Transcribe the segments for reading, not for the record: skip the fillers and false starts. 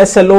SLO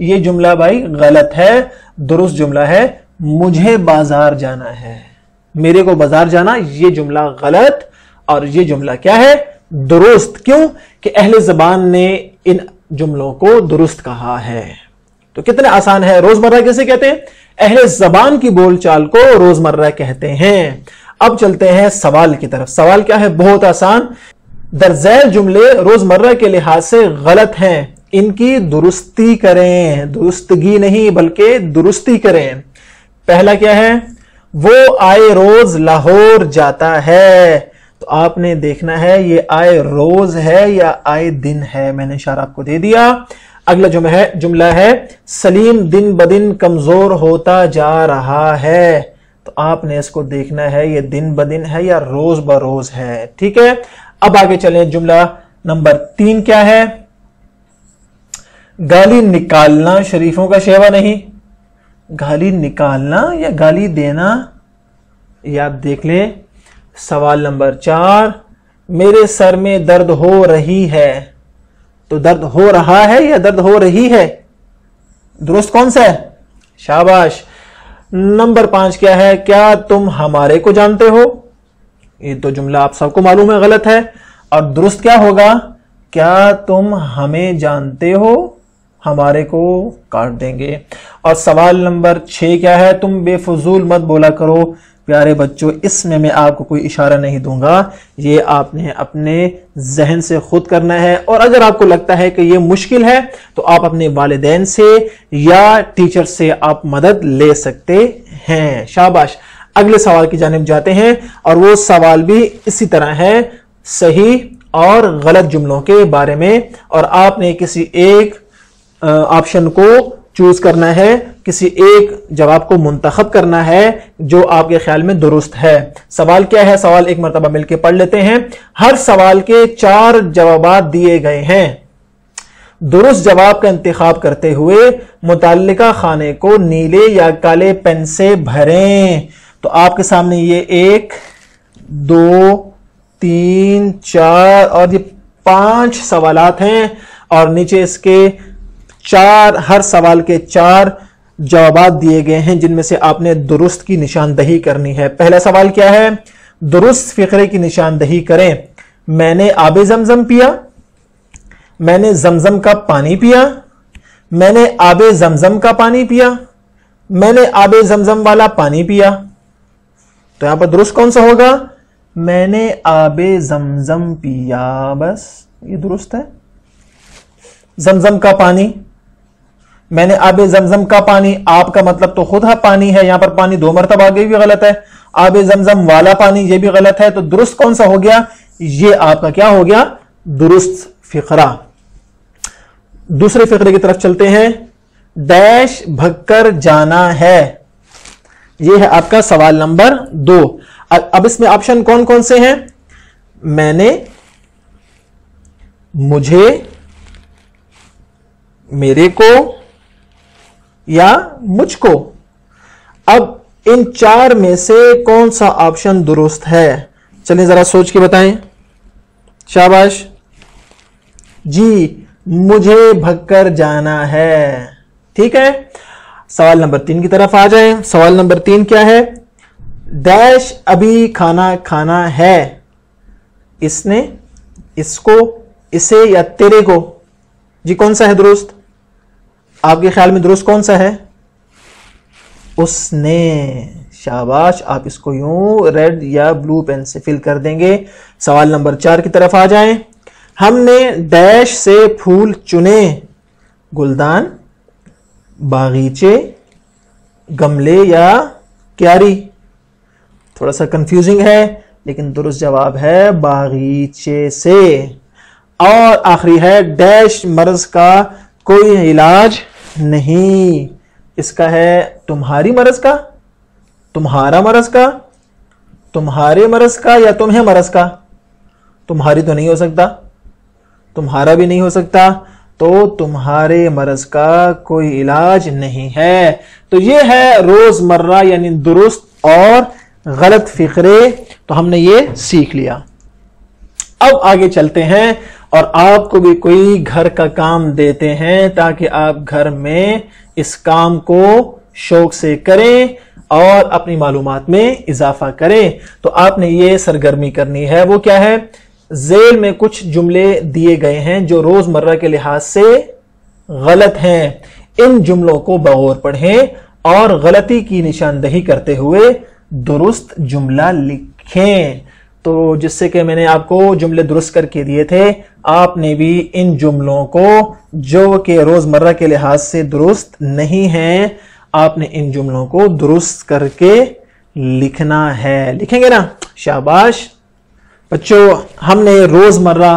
یہ جملہ بھائی غلط ہے. درست جملہ ہے مجھے بازار جانا ہے. میرے کو بازار جانا یہ جملہ غلط اور یہ جملہ کیا ہے؟ درست. کیوں کہ اہل زبان نے ان جملوں کو درست کہا ہے. تو کتنے آسان ہے. روزمرہ کیسے کہتے ہیں؟ اہل زبان کی بول چال کو روزمرہ کہتے ہیں. اب چلتے ہیں سوال کی طرف. سوال کیا ہے؟ بہت آسان. درذیل جملے روزمرہ کے لحاظ سے غلط ہیں، ان کی درستی کریں. درستگی نہیں بلکہ درستی کریں. پہلا کیا ہے؟ وہ آئے روز لاہور جاتا ہے. تو آپ نے دیکھنا ہے یہ آئے روز ہے یا آئے دن ہے. میں نے اشارہ آپ کو دے دیا. اگلا جملہ ہے سلیم دن بدن کمزور ہوتا جا رہا ہے. تو آپ نے اس کو دیکھنا ہے یہ دن بدن ہے یا روز بروز ہے. ٹھیک ہے. اب آگے چلیں. جملہ نمبر 3 کیا ہے؟ گالی نکالنا شریفوں کا شیوا نہیں. گالی نکالنا یا گالی دینا یہ آپ دیکھ لیں. سوال نمبر 4 میرے سر میں درد ہو رہی ہے. تو درد ہو رہا ہے یا درد ہو رہی ہے؟ درست کون سا ہے؟ شاباش. نمبر 5 کیا ہے؟ کیا تم ہمارے کو جانتے ہو؟ یہ تو جملہ آپ سب کو معلوم ہے غلط ہے. اور درست کیا ہوگا؟ کیا تم ہمیں جانتے ہو؟ ہمارے کو کاٹ دیں گے. اور سوال نمبر 6 کیا ہے؟ تم بے فضول مت بولا کرو. پیارے بچوں اس میں آپ کو کوئی اشارہ نہیں دوں گا، یہ آپ نے اپنے ذہن سے خود کرنا ہے. اور اگر آپ کو لگتا ہے کہ یہ مشکل ہے تو آپ اپنے والدین سے یا ٹیچر سے آپ مدد لے سکتے ہیں. شاباش. اگلے سوال کی جانب جاتے ہیں اور وہ سوال بھی اسی طرح ہے، صحیح اور غلط جملوں کے بارے میں. اور آپ نے کسی ایک آپشن کو چوز کرنا ہے، کسی ایک جواب کو منتخب کرنا ہے جو آپ کے خیال میں درست ہے. سوال کیا ہے؟ سوال ایک مرتبہ مل کے پڑھ لیتے ہیں. ہر سوال کے 4 جوابات دیے گئے ہیں. درست جواب کا انتخاب کرتے ہوئے متعلقہ خانے کو نیلے یا کالے پین سے بھریں. تو آپ کے سامنے یہ 1 2 3 4 اور یہ 5 سوالات ہیں اور نیچے اس کے 4 ہر سوال کے 4 جوابات دیے گئے ہیں جن میں سے آپ نے درست کی نشاندہی کرنی ہے. پہلا سوال کیا ہے؟ درست فقرے کی نشاندہی کریں. میں نے آب زمزم پیا. میں نے زمزم کا پانی پیا. میں نے آب زمزم کا پانی پیا. میں نے آب زمزم والا پانی پیا. تو یہاں پر درست کون سا ہوگا؟ میں نے آب زمزم پیا. بس یہ درست ہے. زمزم کا پانی، میں نے آب زمزم کا پانی، آپ کا مطلب تو خود پانی ہے، یہاں پر پانی 2 مرتبہ آگے بھی غلط ہے. آب زمزم والا پانی یہ بھی غلط ہے. تو درست کون سا ہو گیا؟ یہ آپ کا کیا ہو گیا؟ درست فقرہ. دوسرے فقرے کی طرف چلتے ہیں. ڈیش بھگ کر جانا ہے. یہ ہے آپ کا سوال نمبر 2. اب اس میں آپشن کون کون سے ہیں؟ میں نے، مجھے، میرے کو یا مجھ کو. اب ان 4 میں سے کون سا آپشن درست ہے؟ چلیں ذرا سوچ کے بتائیں. شاباش. جی مجھے بھگ کر جانا ہے. ٹھیک ہے. سوال نمبر 3 کی طرف آ جائیں. سوال نمبر 3 کیا ہے؟ ڈیش ابھی کھانا کھانا ہے. اس نے، اس کو، اسے یا تیرے کو. جی کون سا ہے درست؟ آپ کے خیال میں درست کون سا ہے؟ اس نے. شاباش. آپ اس کو یوں ریڈ یا بلو پین سے فل کر دیں گے. سوال نمبر 4 کی طرف آ جائیں. ہم نے ڈیش سے پھول چنے. گلدان، باغیچے، گملے یا کیاری. تھوڑا سا کنفیوزنگ ہے لیکن درست جواب ہے باغیچے سے. اور آخری ہے ڈیش مرض کا کوئی علاج نہیں. اس کا ہے تمہاری مرض کا، تمہارا مرض کا، تمہارے مرض کا یا تمہیں مرض کا. تمہاری تو نہیں ہو سکتا، تمہارا بھی نہیں ہو سکتا. تو تمہارے مرض کا کوئی علاج نہیں ہے. تو یہ ہے روزمرہ یعنی درست اور غلط فقرے. تو ہم نے یہ سیکھ لیا. اب آگے چلتے ہیں اور آپ کو بھی کوئی گھر کا کام دیتے ہیں تاکہ آپ گھر میں اس کام کو شوق سے کریں اور اپنی معلومات میں اضافہ کریں، تو آپ نے یہ سرگرمی کرنی ہے۔ وہ کیا ہے؟ ذیل میں کچھ جملے دیے گئے ہیں جو روزمرہ کے لحاظ سے غلط ہیں، ان جملوں کو بغور پڑھیں اور غلطی کی نشاندہی کرتے ہوئے درست جملہ لکھیں۔ تو جس سے کہ میں نے آپ کو جملے درست کر کے دیے تھے، آپ نے بھی ان جملوں کو جو کہ روزمرہ کے لحاظ سے درست نہیں ہیں، آپ نے ان جملوں کو درست کر کے لکھنا ہے۔ لکھیں گے نا؟ شاباش بچوں، ہم نے روزمرہ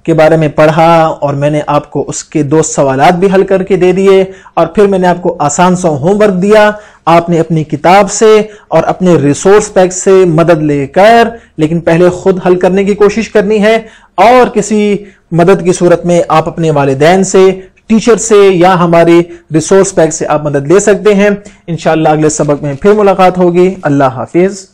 کے بارے میں پڑھا اور میں نے آپ کو اس کے 2 سوالات بھی حل کر کے دے دیے، اور پھر میں نے آپ کو آسان سا ہوم ورک دیا۔ آپ نے اپنی کتاب سے اور اپنے ریسورس پیک سے مدد لے کر لیکن پہلے خود حل کرنے کی کوشش کرنی ہے، اور کسی مدد کی صورت میں آپ اپنے والدین سے، ٹیچر سے یا ہماری ریسورس پیک سے آپ مدد لے سکتے ہیں۔ انشاءاللہ اگلے سبق میں پھر ملاقات ہوگی۔ اللہ حافظ۔